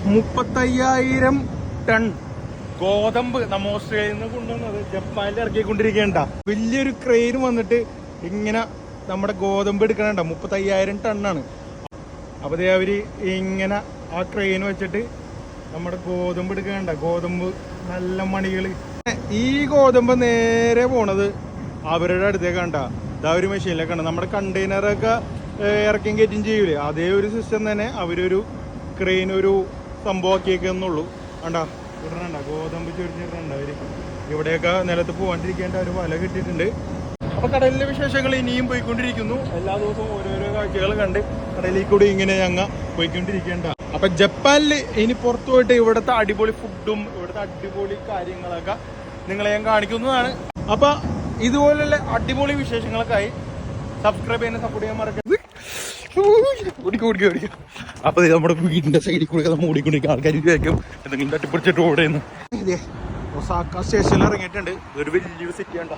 35,000 ton ഗോതമ്പ് നമ്മ ഓസ്ട്രേലിയയിൽ നിന്ന് കൊണ്ടുവന്നത് ജപ്പാനിൽ ഇറക്കിക്കൊണ്ടിരിക്കേണ്ട വലിയൊരു ക്രെയിൻ വന്നിട്ട് ഇങ്ങനെ നമ്മുടെ ഗോതമ്പ് എടുക്കണണ്ട. 35,000 ടണ്ണാണ്. അപ്പൊ അവര് ഇങ്ങനെ ആ ക്രെയിൻ വെച്ചിട്ട് നമ്മുടെ ഗോതമ്പ് എടുക്കണ്ട. ഗോതമ്പ് നല്ല മണികള്. ഈ ഗോതമ്പ് നേരെ പോണത് അവരുടെ അടുത്തേക്ക് കണ്ട. ഇതാ ഒരു മെഷീനിലേക്ക് കണ്ട. നമ്മുടെ കണ്ടെയ്നറൊക്കെ ഇറക്കിയും കയറ്റും ചെയ്യൂലേ, അതേ ഒരു സിസ്റ്റം തന്നെ അവരൊരു ക്രെയിൻ ഒരു സംഭവമാക്കിയേക്കുന്നുള്ളൂ. കണ്ടാ ഇടണ്ട ഗോതമ്പ് ചൊരിഞ്ഞിട്ടുണ്ട് അവര്. ഇവിടെയൊക്കെ നിലത്ത് പോകാണ്ടിരിക്കേണ്ട ഒരു വല കിട്ടിയിട്ടുണ്ട്. അപ്പൊ കടലിലെ വിശേഷങ്ങൾ ഇനിയും പോയിക്കൊണ്ടിരിക്കുന്നു. എല്ലാ ദിവസവും ഓരോരോ കാഴ്ചകൾ കണ്ട് കടലിൽ കൂടി ഇങ്ങനെ ഞങ്ങൾ പോയിക്കൊണ്ടിരിക്കേണ്ട. അപ്പൊ ജപ്പാനിൽ ഇനി പുറത്തു പോയിട്ട് ഇവിടുത്തെ അടിപൊളി ഫുഡും ഇവിടുത്തെ അടിപൊളി കാര്യങ്ങളൊക്കെ നിങ്ങളെ ഞാൻ കാണിക്കുന്നതാണ്. അപ്പൊ ഇതുപോലുള്ള അടിപൊളി വിശേഷങ്ങൾക്കായി സബ്സ്ക്രൈബ് ചെയ്യാൻ സപ്പോർട്ട് ചെയ്യാൻ മറക്കരുത്. ഓടിക്കും. അപ്പൊ നമ്മുടെ വീടിന്റെ സൈഡിൽ കൂടെ നമ്മൾ ഓടിക്കൊണ്ടിരിക്കും. ആൾക്കാർ വിചാരിക്കും എന്തെങ്കിലും തട്ടിപ്പിടിച്ചിട്ട് ഓടുന്നു. ഒസാക്ക സ്റ്റേഷനിൽ ഇറങ്ങിയിട്ടുണ്ട്. ഒരു വലിയൊരു സിറ്റി ഉണ്ടോ.